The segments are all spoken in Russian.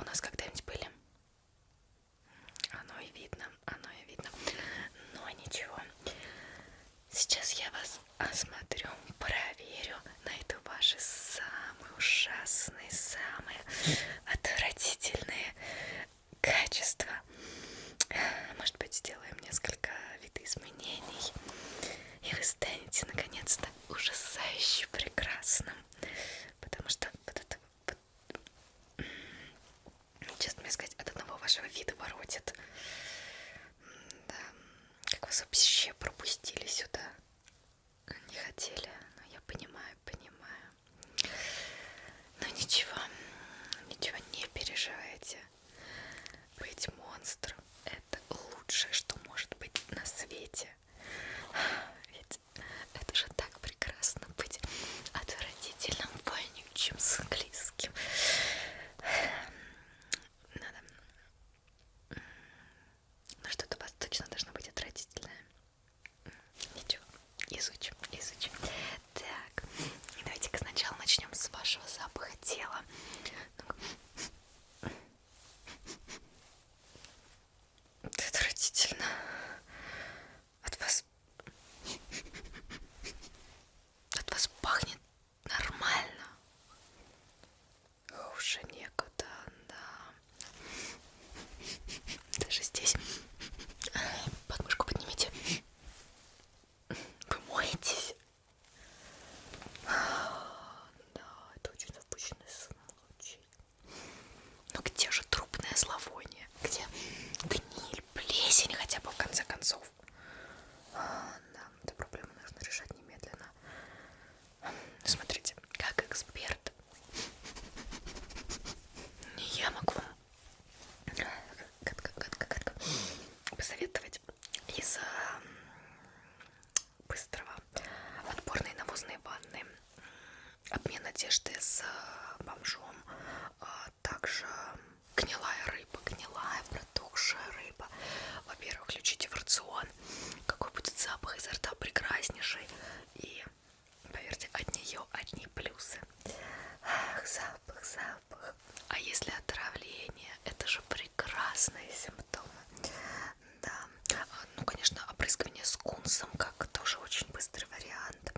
нас когда-нибудь были? Оно и видно, оно и видно. Но ничего. Сейчас я вас осмотрю, проверю, найду ваши самые ужасные, самые отвратительные качества. Может быть, сделаем несколько видоизменений, и вы станете наконец-то ужасающе прекрасным. Потому что вот это вот, честно мне сказать, от одного вашего вида воротит. Да, как вас вообще пропустили сюда? Не хотели, но я понимаю. Но ничего, не переживайте. Быть монстром — это лучшее, что может быть на свете. Ведь это же так прекрасно быть отвратительным, вонючим, склизким. Надо. Но что-то у вас точно должно быть отвратительное. Ничего, изучим. Так, давайте-ка сначала начнем с вашего запаха тела. Это отвратительно. От вас пахнет нормально. Хуже некуда, да. Даже здесь. Подмышку поднимите. Вы моетесь? Да, это очень запущенный случай. Но где же трупное зловоние? Где гниль, плесень хотя бы в конце концов? Да, эту проблему нужно решать немедленно. Смотрите, как эксперт, я могу вам посоветовать из быстрого отборной навозной ванны, обмен одежды с бомжом, также гнилая протухшая рыба. Во-первых, включите в рацион, какой будет запах изо рта прекраснейший, и поверьте, от нее одни плюсы. Ах, запах. А если отравление, это же прекрасные симптомы. Да, ну, конечно, опрыскивание скунсом, как тоже очень быстрый вариант.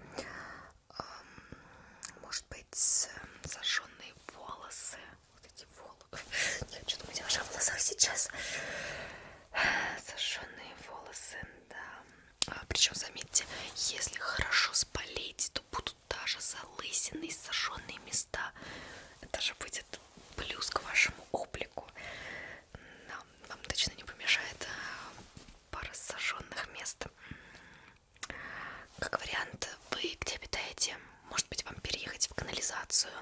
Может быть, сожженные волосы. Вот эти волосы. Я хочу думать о ваших волосах сейчас. Сожженные волосы, да. Причем, заметьте, если хорошо спалить, то будут даже залысины и сожженные места. Это же будет плюс к вашему облику. Да, вам точно не помешает пара сожженных мест. Как вариант, вы где обитаете? Может быть, вам переехать в канализацию?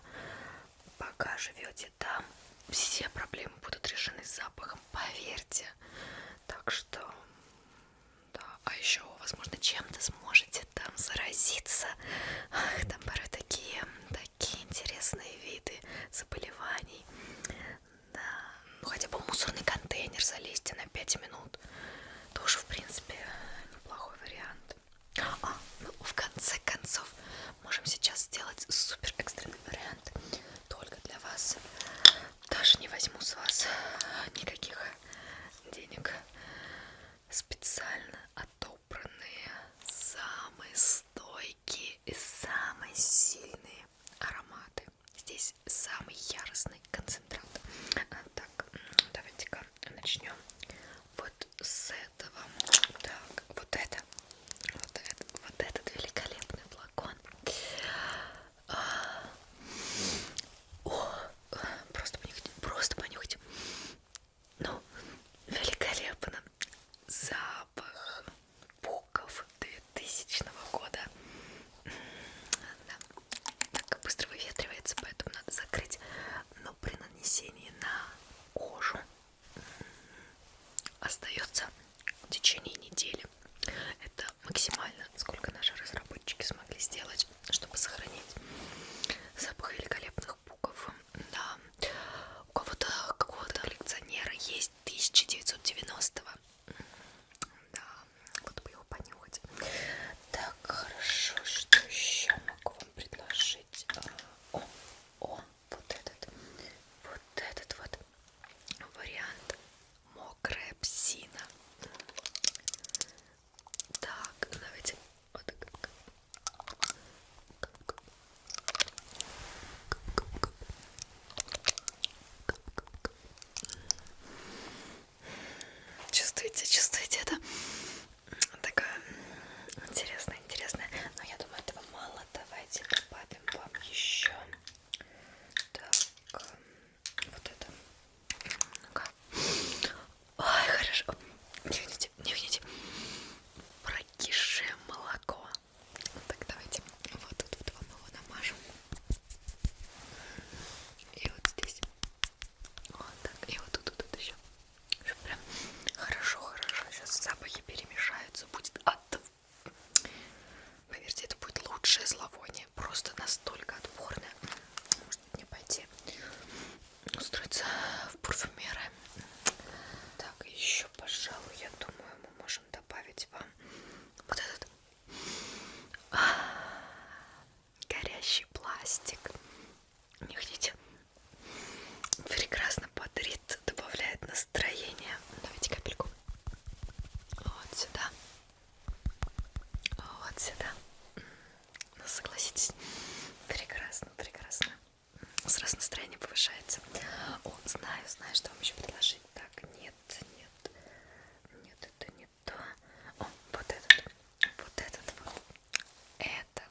Пока живете там, все проблемы будут решены с запахом, поверьте. Так что, да, а еще, возможно, чем-то сможете там заразиться. Ах, там порой такие интересные виды заболеваний. Да, ну хотя бы в мусорный контейнер залезьте на 5 минут. Тоже, в принципе, неплохой вариант. Ну, в конце концов, можем сейчас сделать супер экстренный вариант. Только для вас. Даже не возьму с вас никаких денег. Специально отобранные самые стойкие и самые сильные ароматы. Здесь самый яростный концентрат. Так, давайте-ка начнем вот с этого. Так, вот этот великолепный флакон. Просто понюхайте. Ну, великолепно. Запах буков 2000 года. Да. Так быстро выветривается, поэтому надо закрыть. Но при нанесении на кожу остается в течение недели. Это максимально, сколько наши разработчики смогли сделать, чтобы сохранить запах великолепных букв. Да. У кого-то, какого-то коллекционера есть 1990-го. Да, вот бы его понюхать. Так, хорошо, что еще могу вам предложить? Вот этот вот. нуждаются в парфюмеры. Так, еще, пожалуй, я думаю, мы можем добавить вам вот этот горящий пластик. Не хотите? Прекрасно бодрит, добавляет настроение. Давайте капельку. Вот сюда. Вот сюда. Ну, согласитесь, прекрасно, прекрасно. Сразу настроение повышается. О, знаю, что вам еще предложить. Так, нет, это не то. О, вот этот вот. Это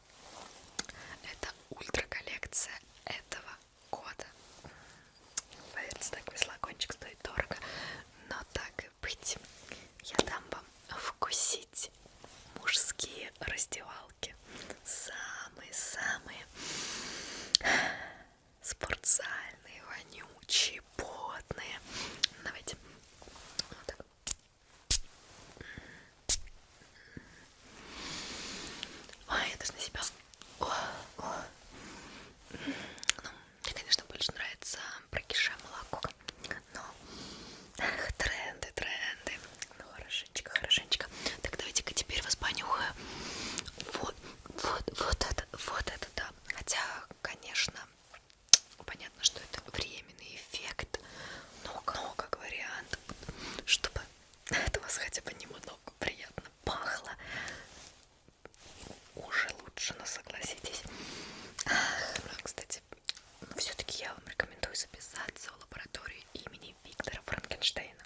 ультра коллекция этого года. Поверьте, такой флакончик стоит дорого, но так и быть, я дам вам вкусить мужские раздевалки. Самые-самые спортзальные, вонючие, потные. Давайте вот так. Ой, я даже на себя. Ну, мне, конечно, больше нравится прокисшее молоко, но тренды. Ну, хорошенечко. Так, давайте-ка теперь вас понюхаю. Вот это, да. Хотя, конечно, понятно, что это временный эффект, но как вариант, чтобы от вас хотя бы немного приятно пахло, уже лучше, но согласитесь. Кстати, все-таки я вам рекомендую записаться в лабораторию имени Виктора Франкенштейна.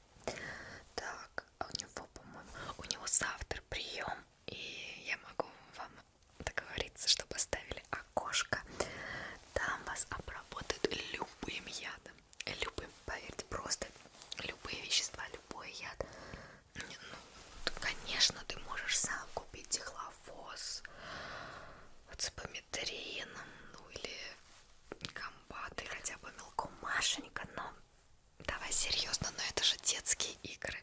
Так, а у него, по-моему, у него завтра прием, и я могу вам договориться, чтобы оставили окошко. Там вас обработают любым ядом. Любым, поверьте, просто любые вещества, любой яд. Ну, конечно, ты можешь сам купить дихлофос, ципометрин, ну или комбаты, хотя бы мелкомашенька, но давай серьезно, но это же детские игры.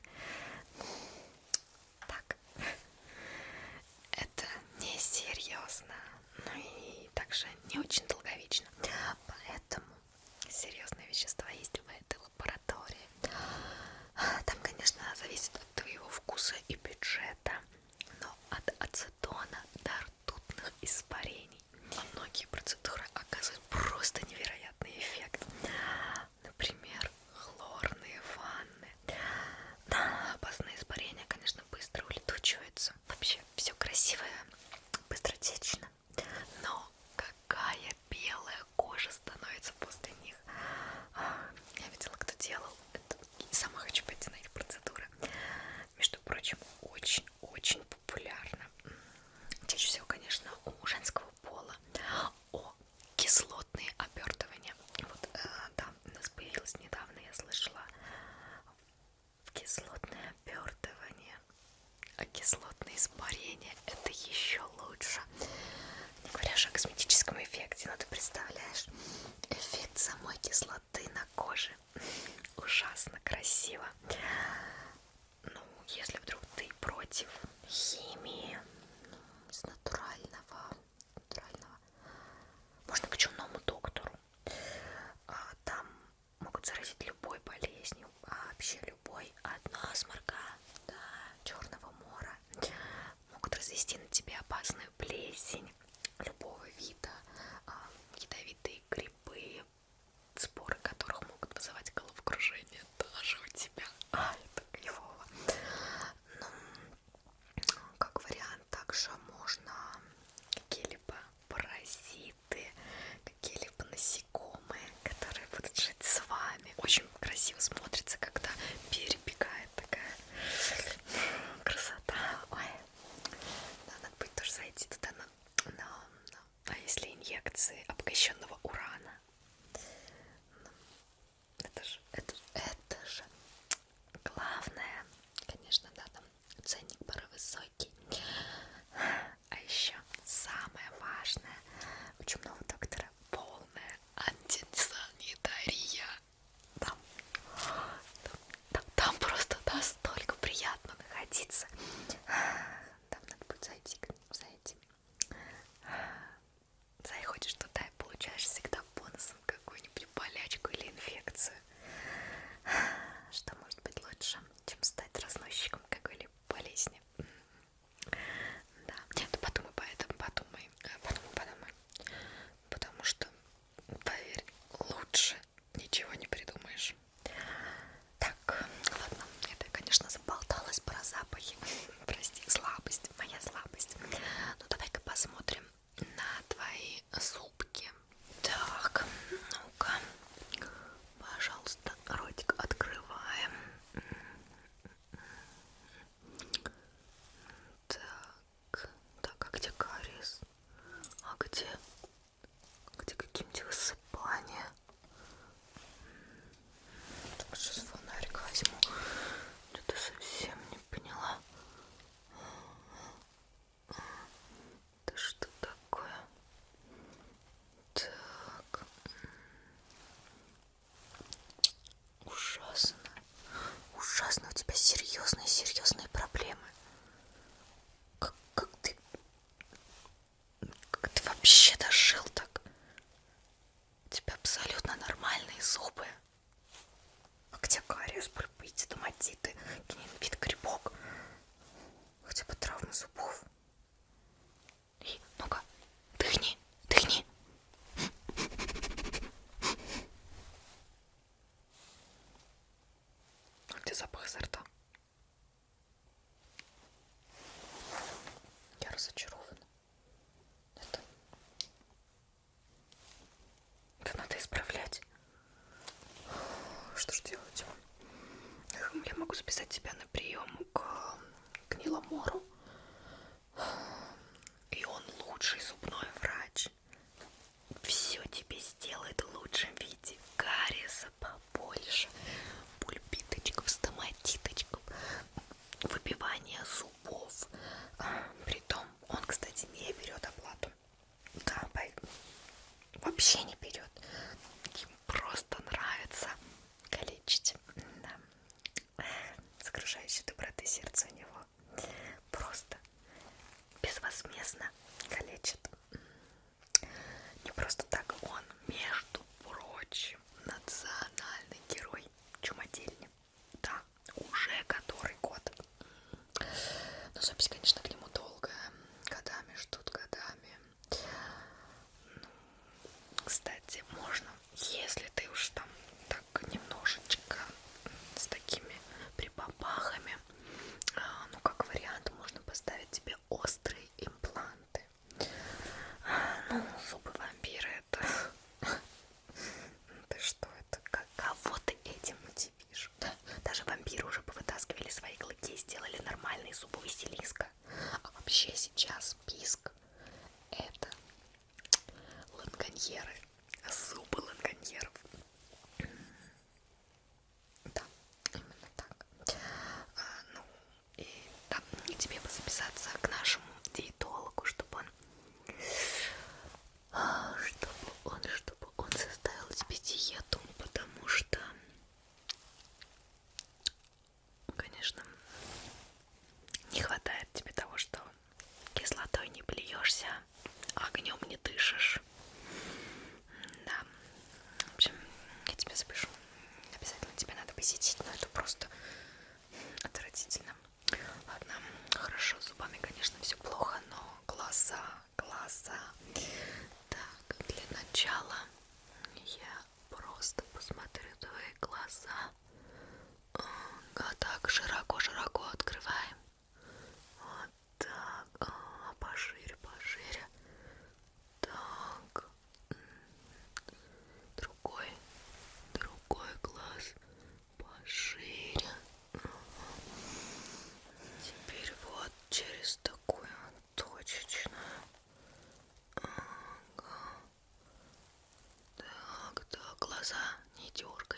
Так, это не серьезно, ну и также не очень долговечно, поэтому серьезные вещества есть в этой лаборатории. Там, конечно, зависит от твоего вкуса и бюджета, но от ацетона до ртутных испарений многие процедуры оказывают просто невероятный эффект. Например, хлорные ванны. Да, опасные испарения, конечно, быстро улетучиваются. Вообще, все красивое быстротечно. Но какая белая кожа становится после них. Я видела, кто делал это, и сама хочу пойти на их процедуры. Между прочим, очень популярно. Чаще всего, конечно, у женского пола. Кислотные обертывания. Вот, да, у нас появилось недавно, я слышала, кислотное обертывание. А кислотное испарение — это еще лучше. Не говоря же о косметическом эффекте, но ты представляешь, эффект самой кислоты на коже ужасно красиво. Ну, если вдруг ты против химии, с натурального, можно к чумному доктору. Там могут заразить любой болезнью, вообще любой, от насморка до черного мора. Могут развести на тебе опасную плесень любого вида, ядовитые грибы, споры которых могут вызывать головокружение даже у тебя. Это кайфово. Ну, как вариант, также можно какие-либо паразиты, какие-либо насекомые, которые будут жить с вами. Очень красиво смотрится, когда перебегает такая красота. Ой, надо будет тоже зайти туда серьезные проблемы. Как ты вообще дожил так? У тебя абсолютно нормальные зубы. А где кариес, пульпит, томатиты, гинит, грибок? Хотя бы травмы зубов. И, ну-ка, дыхни. А где запах изо рта? Я разочарована. Это надо исправлять. Что ж делать? Я могу записать тебя на прием к Ниломору. И он лучший зубной врач. Все тебе сделает в лучшем виде. Кариеса побольше, пульпиточков, стоматиточков, выбивание зубов. Притом он, кстати, не берет оплату. Да, вообще не берет. Ему просто нравится калечить. Да. Сокрушающей доброты сердце у него. Просто безвозмездно калечит. Не просто так, он, между прочим, национальный герой чумодельни. Да, уже который год. Но запись, конечно, к нему долгая. Годами ждут, годами. Ну, кстати, можно, если ты уж там так немножечко с такими припампахами, ну, как вариант, можно поставить тебе острые импланты. Ну, зубы вампира это... Ты что, это кого ты этим удивишь? Да? Даже вампиры уже повытаскивали свои клыки и сделали нормальные зубы Василиска. А вообще сейчас писк — это лангоньеры, зубы лангоньеров. Да, именно так. Ну, и там тебе бы записаться к нашему диетологу, чтобы он составил тебе диету, потому что, конечно, не хватает тебе того, что кислотой не плюешься, огнем не дышишь. Да. В общем, я тебя запишу. Обязательно тебе надо посетить, но это просто отвратительно. Ладно, хорошо, с зубами, конечно, все плохо, но глаза. Так, для начала я просто посмотрю твои глаза. А так, широко открываем. Вот так. Пошире. Так. Другой глаз пошире. Теперь вот через такую точечную. Ага. Так, глаза не дергай.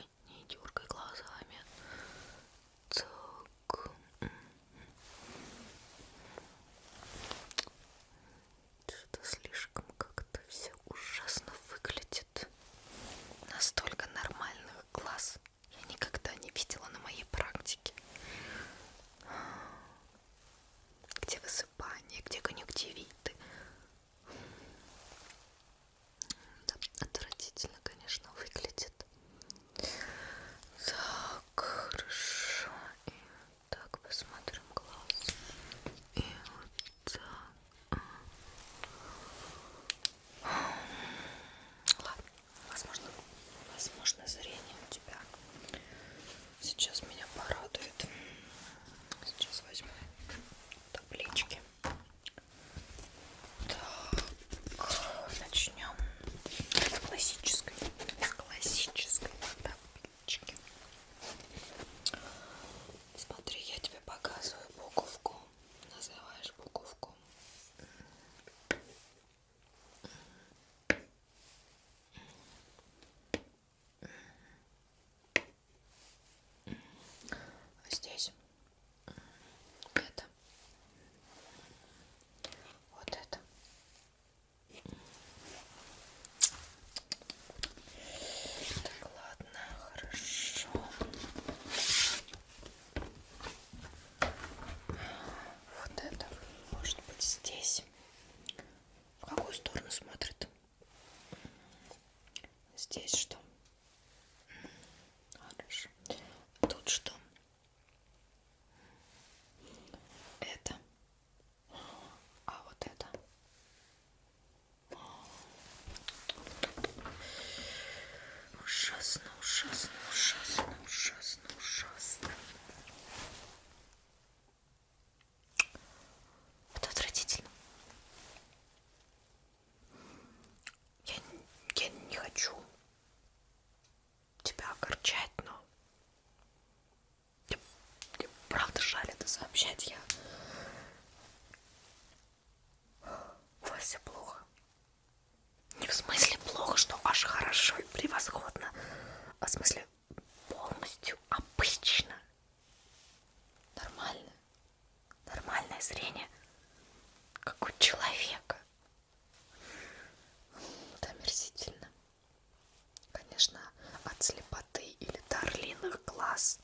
глаз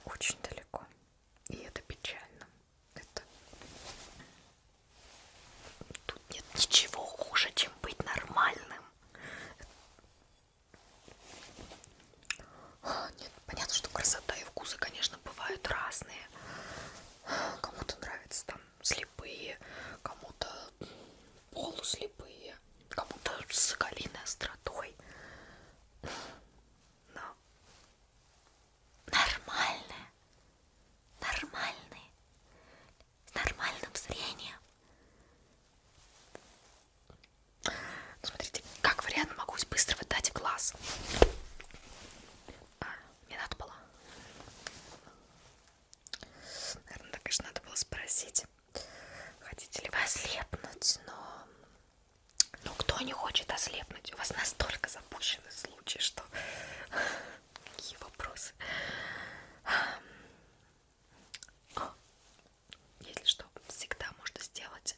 очень далеко. И это печально. Тут нет ничего хуже, чем быть нормальным. Нет, понятно, что красота и вкусы, конечно, бывают разные. Кому-то нравятся там слепые, кому-то полуслепые, кому-то с соколиной остротой. Но нормальные, с нормальным зрением. Смотрите, как вариант могу быстро дать в глаз. Не надо было. Наверное, так, конечно, надо было спросить, хотите ли вы ослепнуть, но... Ну, кто не хочет ослепнуть? У вас настолько запущенный случай, что... Какие вопросы? Если что, всегда можно сделать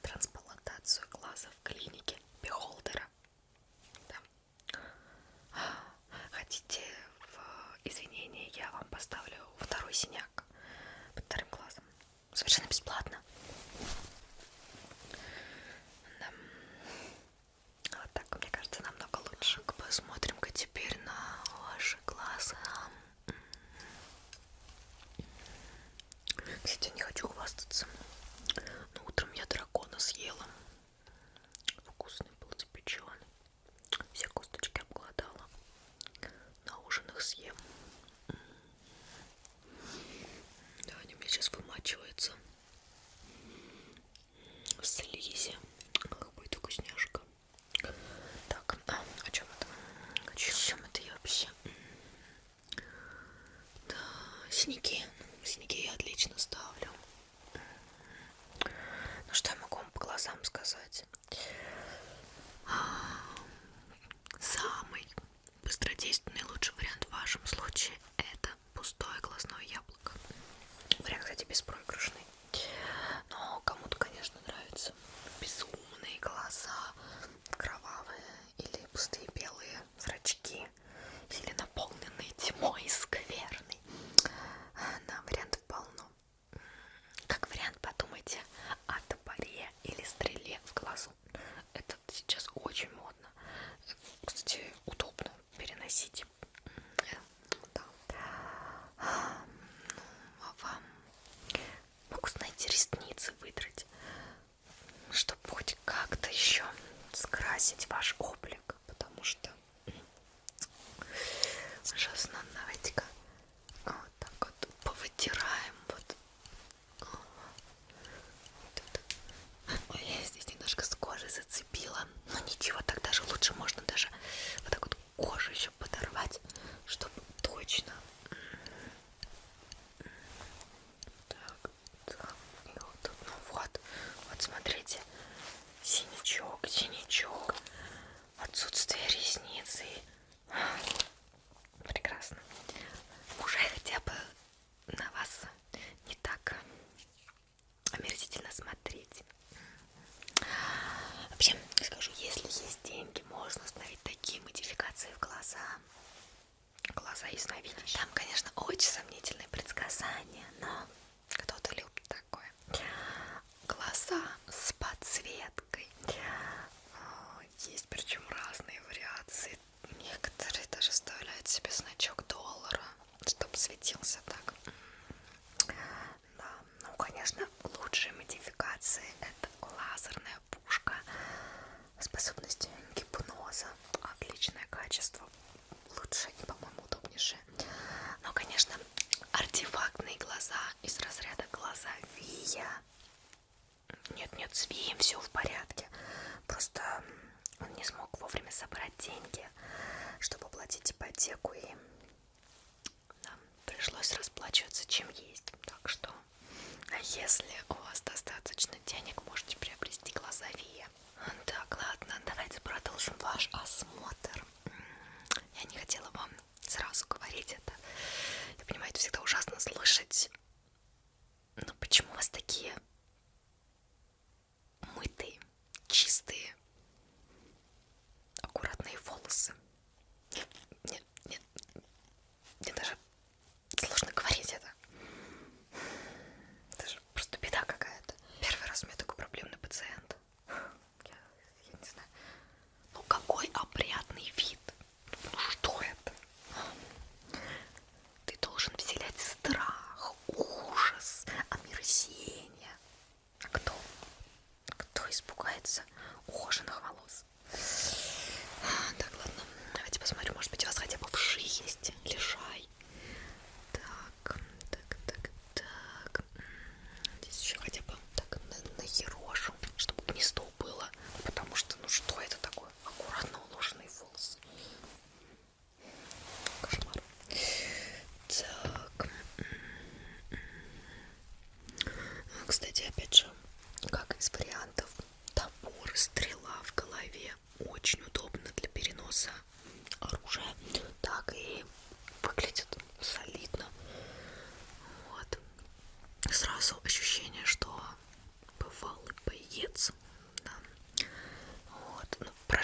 трансплантацию глаза в клинике Бехолдера. Да. Хотите в извинения, я вам поставлю второй синяк под вторым глазом. Совершенно бесплатно. Да. Вот так, мне кажется, намного лучше. Посмотрим-ка теперь на ваши глаза. Кстати, не хочу хвастаться, но утром я дракона съела. Вкусный был запеченный. Все косточки обглодала. На ужин их съем. Да, они у меня сейчас вымачиваются в слизи. Ах, будет вкусняшка. Так, о чем это? О чем это я вообще? Да, синяки. Синяки я отлично ставлю. Ну что я могу вам по глазам сказать? Самый быстродейственный лучший вариант в вашем случае это пустое глазное яблоко. Вариант, кстати, беспроигрышный. Но кому-то, конечно, нравятся безумные глаза, кровавые или пустые белые зрачки, или наполненные тьмой и скверной. Да, вариантов полно. Как вариант, подумайте о топоре или стреле в глазу. Это сейчас очень модно. Кстати, удобно переносить. Да. Ну, а вам могу, знаете, ресницы выдрать, чтобы хоть как-то еще скрасить ваш облик, потому что ужасно. Давайте-ка вот так вот повытираем. Вот. Ой, я здесь немножко с кожи зацепила. Но ничего, так даже лучше. Можно даже вот так вот кожу еще подорвать, чтобы точно. Так, так. И вот тут, ну вот. Вот смотрите. Синячок, синячок. Отсутствие ресниц. Прекрасно. Уже хотя бы на вас не так омерзительно смотреть. Вообще, скажу, если есть деньги, можно ставить такие модификации в глаза. Глаза ясновидящие. Там, конечно, очень сомнительные предсказания, но кто-то любит такое. Глаза с подсветкой. Есть причем разные вариации. Некоторые даже вставляют себе значок доллара, чтобы светился так. Да, ну, конечно, лучшие модификации это лазерная пушка, способность гипноза, отличное качество, лучшее и, по-моему, удобнейшее. Но, конечно, артефактные глаза из разряда глаза Вия. Нет, с Вием все в порядке. Просто он не смог вовремя собрать деньги, чтобы оплатить ипотеку, и да, пришлось расплачиваться чем есть. Так что, а если у вас достаточно денег, можете приобрести глаза Вия. Так, ладно, давайте продолжим ваш осмотр. Я не хотела вам сразу говорить это. Вы понимаете, всегда ужасно слышать. Но почему у вас такие мытые, чистые, аккуратные волосы? Мне даже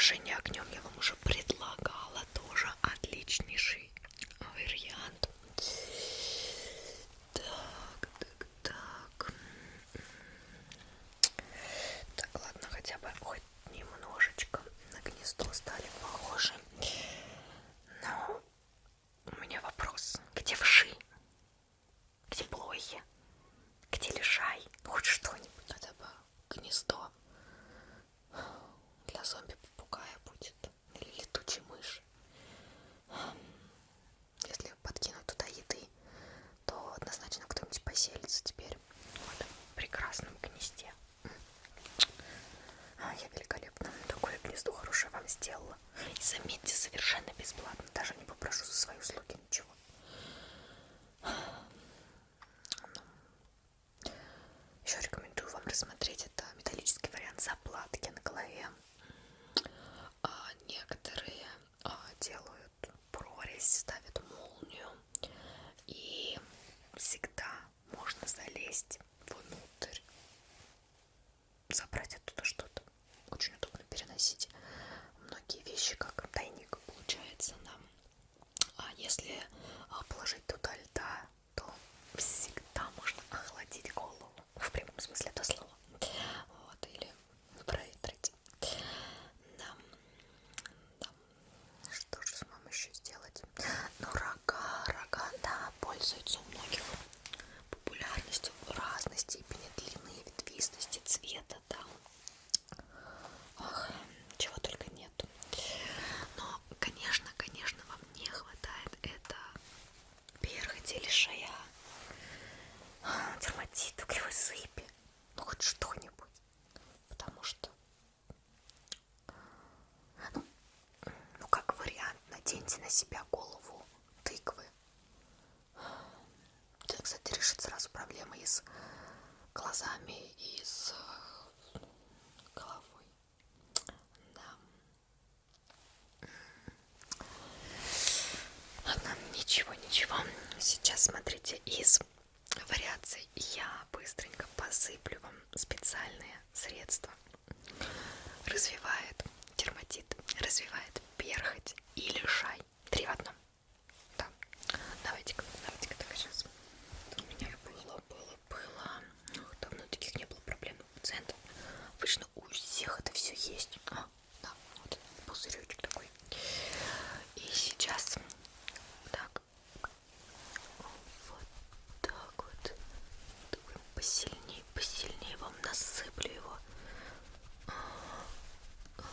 поражение огнем я вам уже предлагала, тоже отличнейший вариант. Так. Так, ладно, хотя бы хоть немножечко на гнездо стали похожи. Но у меня вопрос. Где вши? Где блохи? Где лишай? Хоть что-нибудь. Хотя бы гнездо для зомби-попугая будет. Или летучей мыши. Если подкинуть туда еды, то однозначно кто-нибудь поселится теперь в этом прекрасном гнезде. Я великолепно. Такое гнездо хорошее вам сделала. И заметьте, совершенно бесплатно. Даже не попрошу за свои услуги ничего. Еще рекомендую вам рассмотреть это металлический вариант заплатки на голове. Некоторые делают прорезь, ставят молнию, и всегда можно залезть внутрь, забрать оттуда что-то. Очень удобно переносить многие вещи, как тайник получается нам. А если положить туда льда, то всегда можно охладить голову, в прямом смысле этого слова. Вот, или проветрить. Да. Что же вам еще сделать? Ну, рога, да, пользуются у многих популярностью разной степени длины, ветвистости, цвета, да. Ох, чего только нету. Но, конечно, вам не хватает это перхоти, лишая, дерматита, кривой сыпи. Ну, хоть что-нибудь. Потому что, ну, как вариант, наденьте на себя голову тыквы. Это, кстати, решит сразу проблемы и с глазами, и с головой. Да. Ладно, ничего. Сейчас смотрите, из вариаций я быстренько посыплю вам специальные средства. Развивает дерматит, развивает перхоть и лишай. 3 в 1. Да. Давайте-ка так сейчас. У меня было. Давно таких не было проблем у пациентов. Обычно у всех это все есть. Да, вот пузыречек такой. И сейчас так. Вот так вот. Посильнее вам насыплю его. Вот.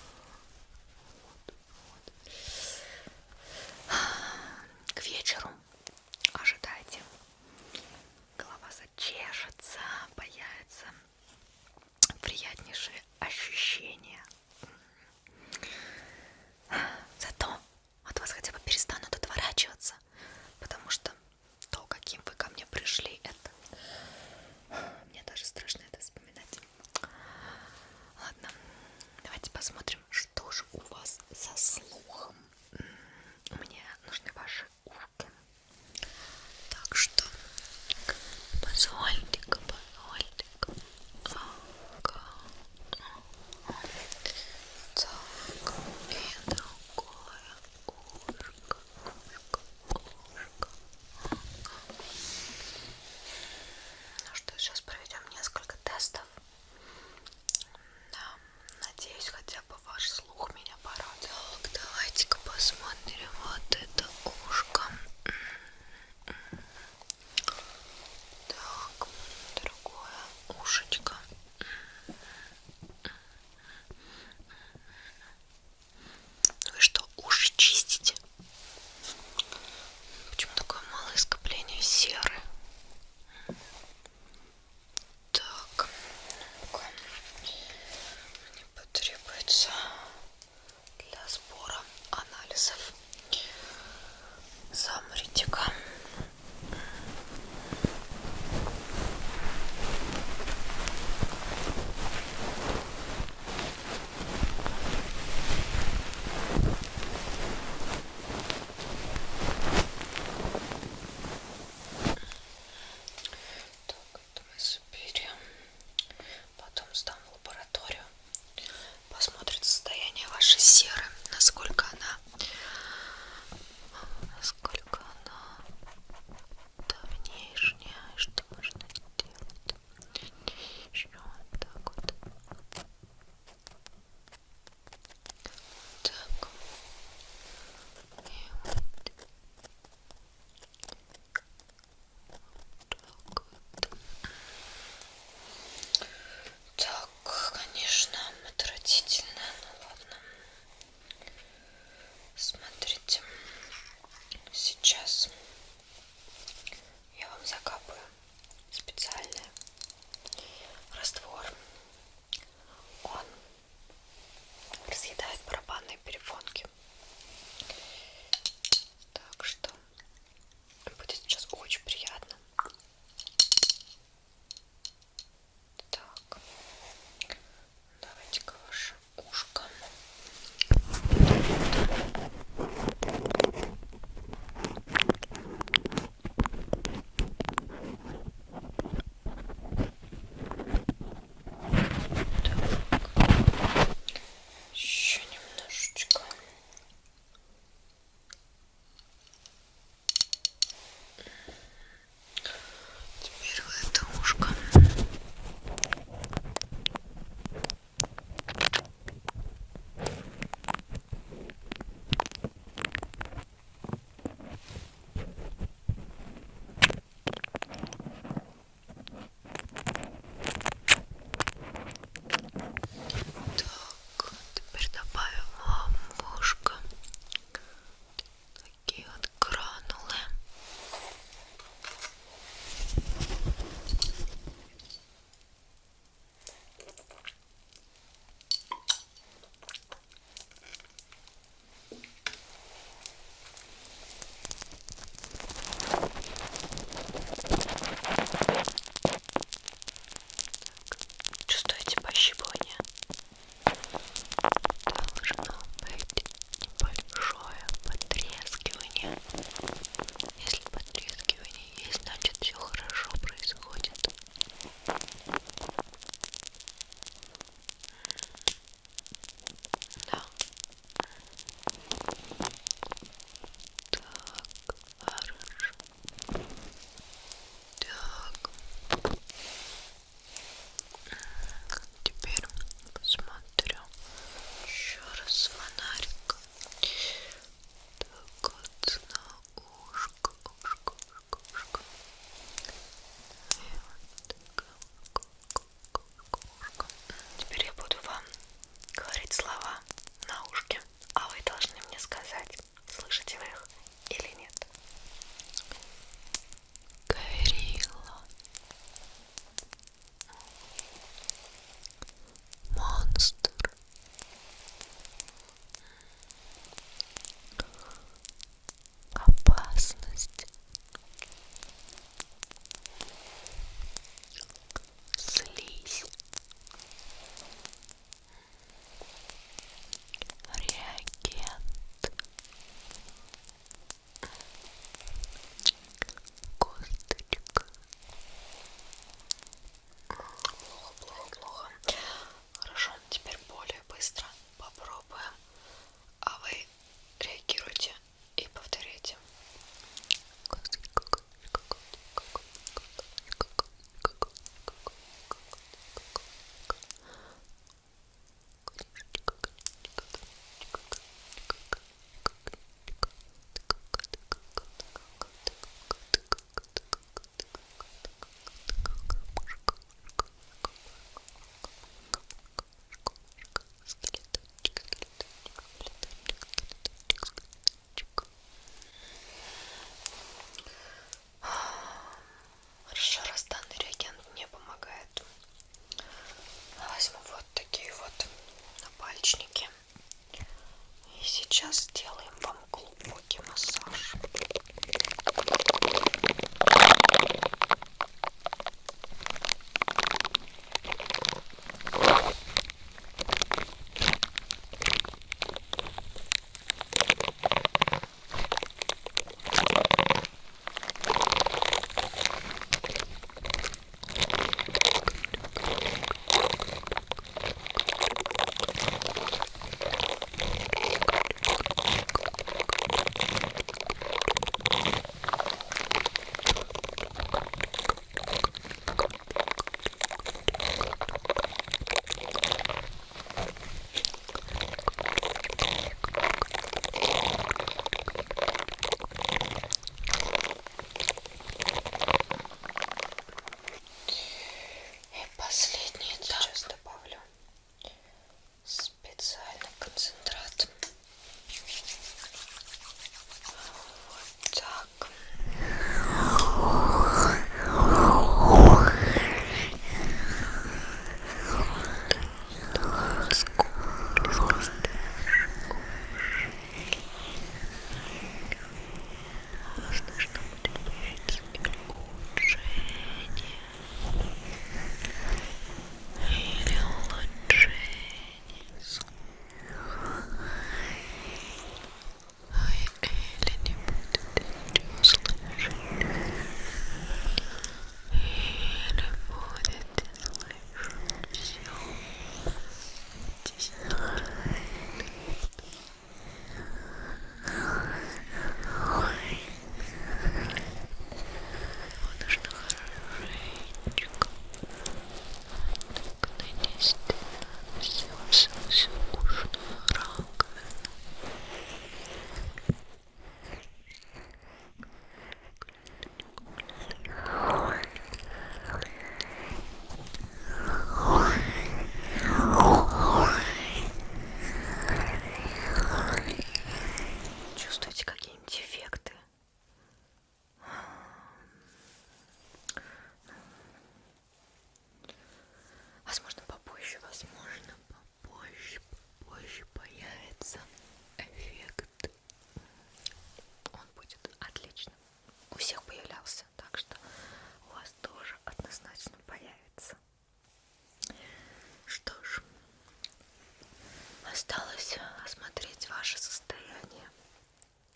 осталось осмотреть ваше состояние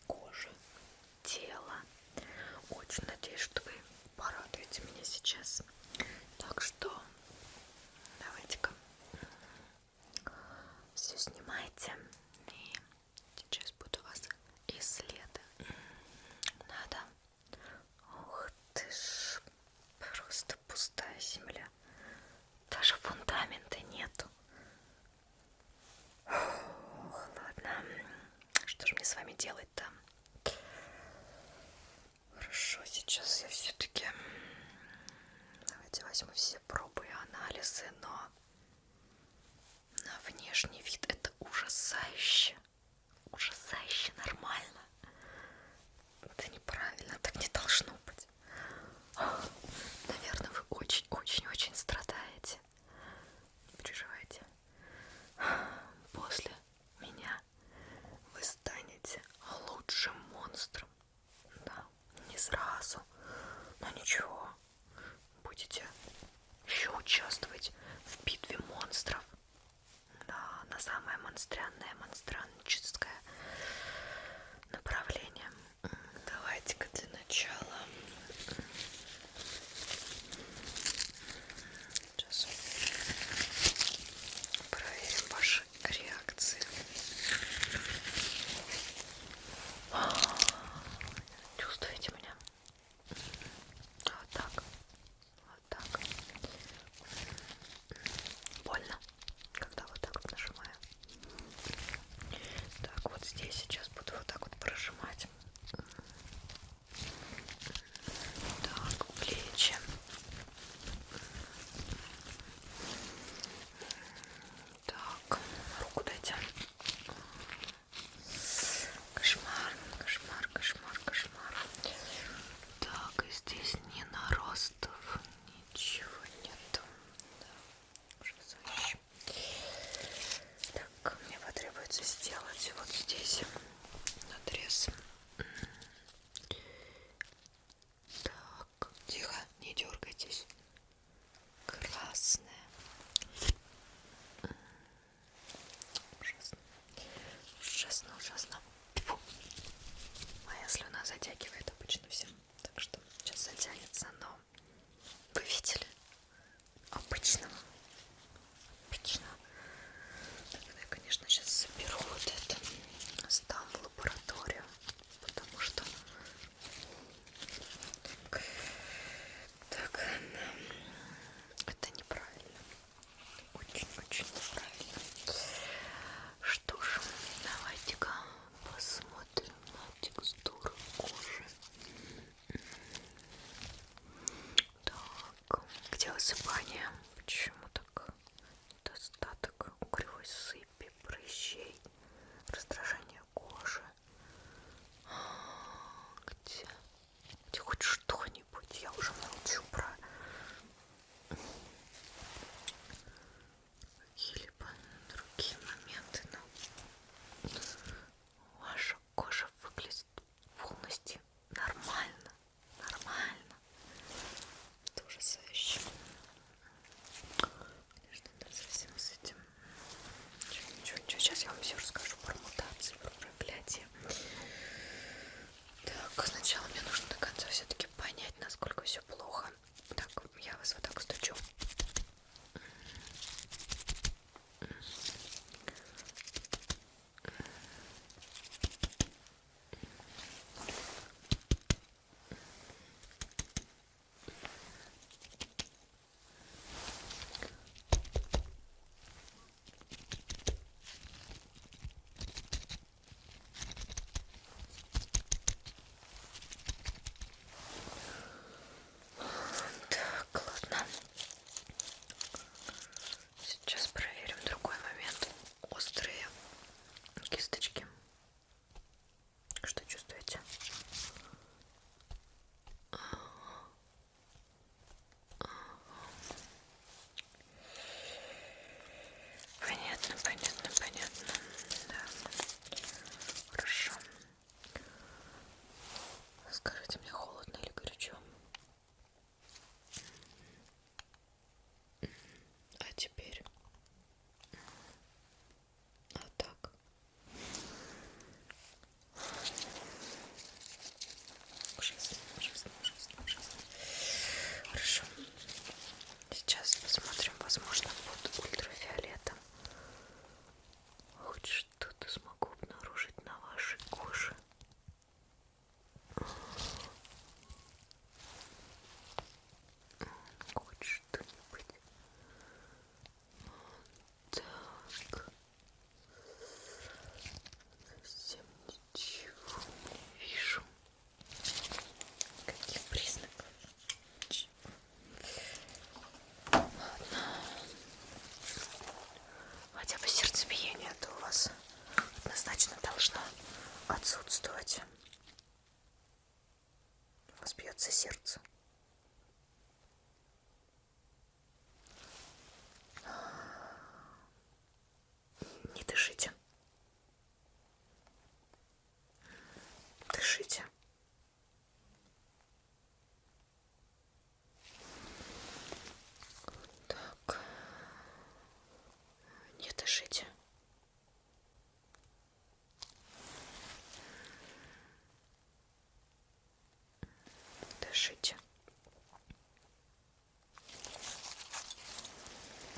кожи, тела. Очень надеюсь, что вы порадуете меня сейчас. Так что давайте-ка все снимайте. И сейчас буду вас исследовать. Надо. Ух ты ж, просто пустая земля. Даже фундамента нету. Ох, ладно. Что же мне с вами делать-то? Хорошо, сейчас я все-таки давайте возьму все пробы и анализы, но на внешний вид это ужасающе. Ужасающе нормально. Это неправильно, так не должно быть. Наверное, вы очень-очень-очень страдаете. Не переживайте. После меня вы станете лучшим монстром. Да, не сразу, но ничего. Будете еще участвовать в битве монстров. Да, на самое монстранческое направление. Давайте-ка для начала сейчас проверим ваши реакции. Чувствуете меня? Вот так. Вот так. Больно, когда вот так вот нажимаю. дышите.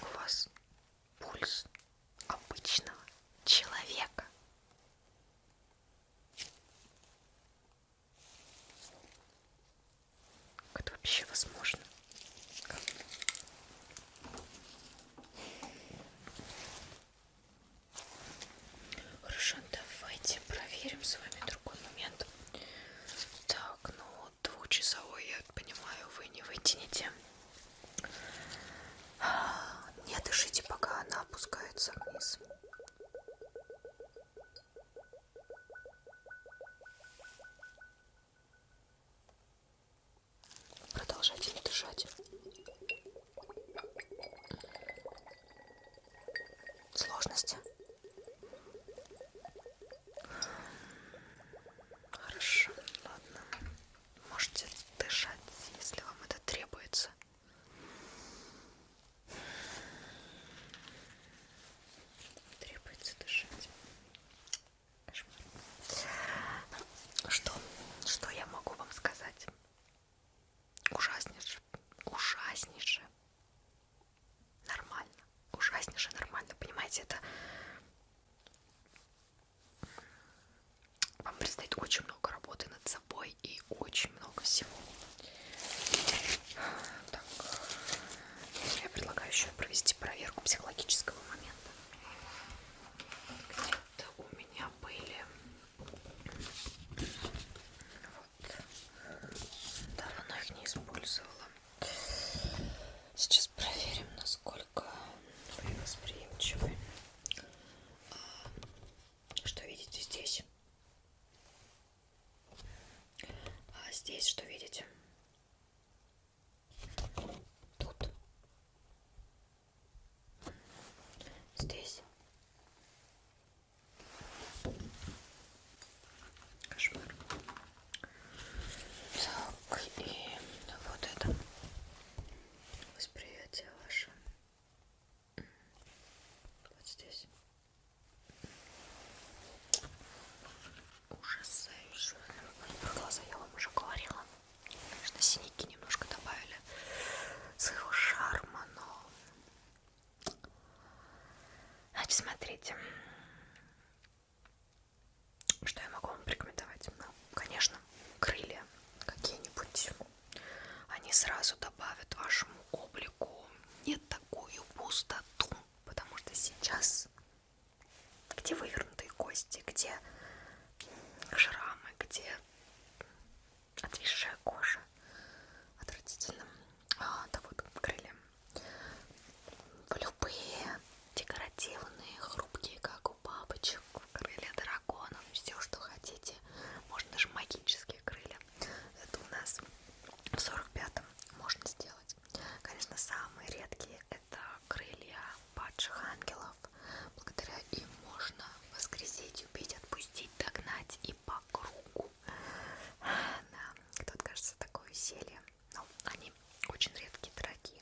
У вас пульс обычного человека. Как это вообще возможно? Как? Хорошо, давайте проверим с вами другой момент. Так, ну двухчасовой, я понимаю, вы не вытянете. Не дышите, пока она опускается вниз. Продолжайте не дышать. Сложности? Хорошо, ладно. Можете дышать, если вам это требуется. Требуется дышать. Кошмар. Что я могу вам сказать? Ужаснейше. Ужаснейше. Нормально. Ужаснейше нормально. Понимаете, это... Вам предстоит очень много работы над собой и очень много всего. Так, я предлагаю еще провести проверку психологического момента. Где-то у меня были... Вот. Давно их не использовала. Сейчас проверим, насколько вы восприимчивы. Что видите здесь? А здесь что видите? Тут. Здесь. Кошмар. Так, и вот это восприятие ваше. Вот здесь. Ужасающе. Про глаза я вам уже говорила. Конечно, синяки немножко добавили своего шарма, но... Значит, смотрите. Что я могу вам порекомендовать? Ну, конечно, крылья какие-нибудь. Они сразу добавят вашему облику не такую пустоту, потому что сейчас, где вывернутые кости, где шрамы, где отвисшая кожа, отвратительно. Да вот крылья. В любые декоративные, хрупкие, как у бабочек, крылья драконов, все, что хотите. Можно даже магические крылья. Это у нас в 45-м можно сделать. Конечно, самые редкие это крылья падших ангелов. Благодаря им можно воскресить, убить, отпустить, догнать и по кругу. Да, тут кажется такое веселье. Но они очень редкие, дорогие.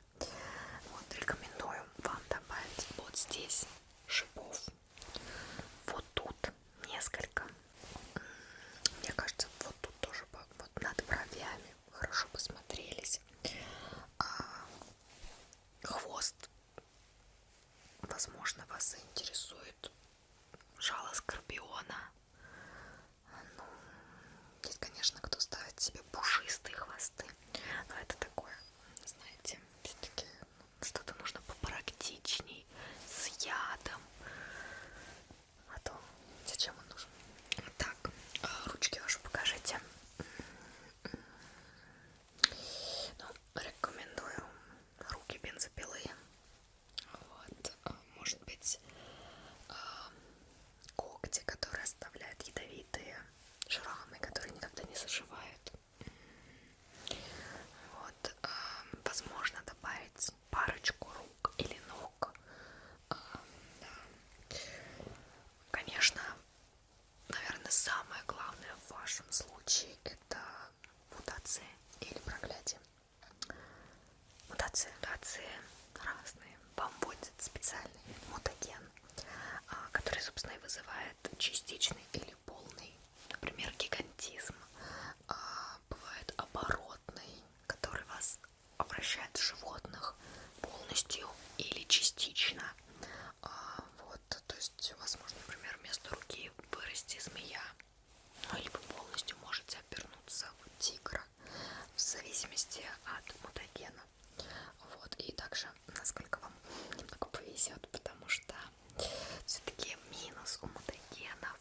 Вот, рекомендую вам добавить вот здесь шипов. Вот тут несколько. Мне кажется, вот тут тоже вот над бровями хорошо посмотрелись. Хвост, возможно, вас заинтересует. Жало скорпиона. Ну, есть, конечно, кто ставит себе пушистые хвосты, но это такое, знаете, все-таки что-то нужно попрактичней, с ядом. А то зачем он нужен? Так, ручки ваши покажите. Ну, рекомендую руки бензопилы. Вот, может быть, когти, которые оставляют ядовитые шрамы, которые никогда не заживают. Вот, возможно, добавить парочку рук или ног. Да. Конечно, наверное, самое главное в вашем случае это мутация или проклятие. Мутации разные. Вам вводят специальный мутаген, который, собственно, и вызывает частичный или полный, например, гигантизм. Бывает оборотный от мутагена. Вот, и также, насколько вам немного повезет, потому что все-таки минус у мутагенов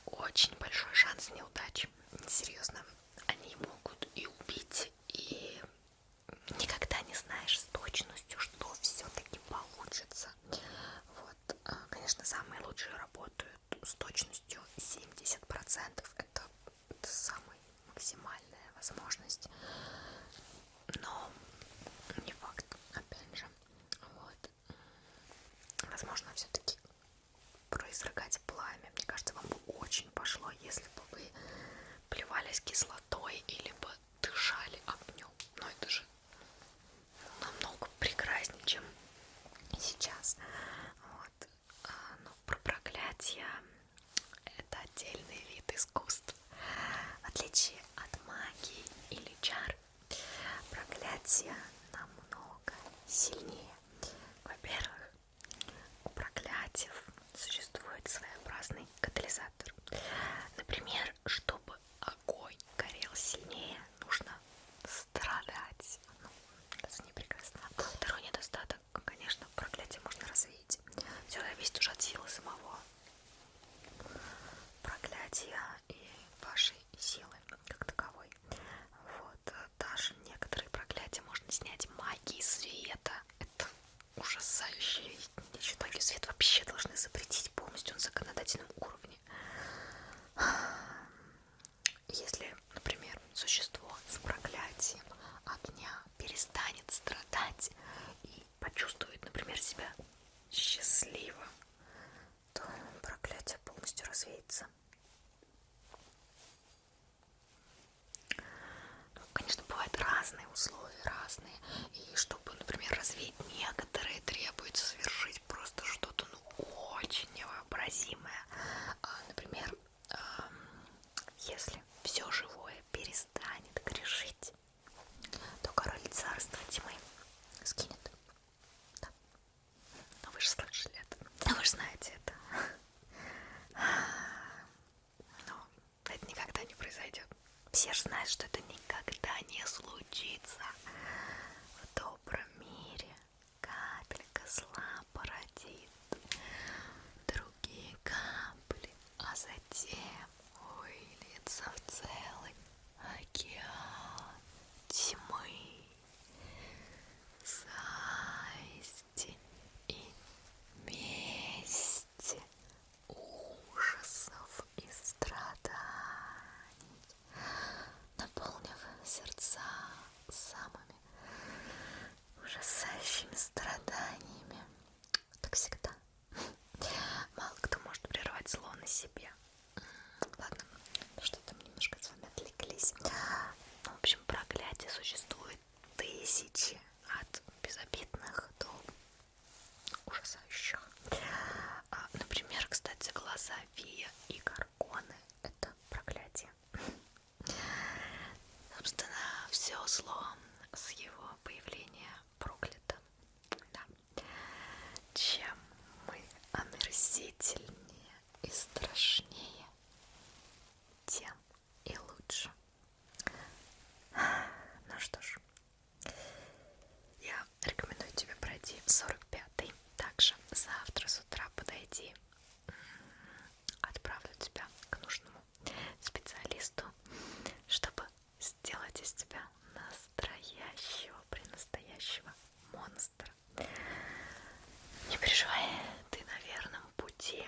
очень большой шанс неудачи. Серьезно, они могут и убить, и никогда не знаешь с точностью, что все-таки получится. Вот, конечно, самые лучшие работают с точностью 70%. Это самая максимальная возможность. Но не факт, опять же. Вот. Возможно, все-таки произрыгать пламя. Мне кажется, вам бы очень пошло, если бы вы плевались кислотой или бы дышали огнем. Но это же намного прекраснее, чем сейчас. Вот. Но про проклятие — это отдельный вид искусств. В отличие от магии или чар, проклятие намного сильнее. Во-первых, у проклятий существует своеобразный катализатор. Например, чтобы огонь горел сильнее, нужно страдать. Ну, это не прекрасно. Второй недостаток, конечно, проклятие можно развеять. Все зависит уже от силы самого проклятия и вашей силы как таковой. Вот, даже некоторые проклятия можно снять магией света. Это ужасающее нечто. Магию света вообще должны запретить полностью на законодательном уровне. Если, например, существо с проклятием огня перестанет страдать и почувствует, например, себя счастливым, то проклятие полностью развеется. Ну, конечно, бывают разные условия, разные. И чтобы, например, развеять некоторые, требуется совершить просто что-то, ну, очень невообразимое. Например, если все живое перестанет грешить, то король царства тьмы скинет. Да. Ну, вы же слышали это. Ну, вы же знаете это. Но это никогда не произойдет. Все же знают, что это никогда не случится. В добром мире капелька зла породит другие капли, а затем выльется в целый океан тьмы, зависти и мести, ужасов и страданий, наполнив сердца самыми ужасающими страданиями. Так всегда. Мало кто может прервать зло на себе. Ладно, что-то мы немножко с вами отвлеклись. В общем, проклятия существует тысячи, от безобидных до ужасающих. Например, кстати, глаза Вия и Гаргоны — это проклятие. Собственно, все зло с его появления проклято. Да. Чем мы омерзительнее и страшнее, тем и лучше. Ну что ж, я рекомендую тебе пройти 45-й. Также завтра с утра подойди. Отправлю тебя к нужному специалисту, чтобы сделать из тебя настоящего монстра. Не переживай, ты на верном пути.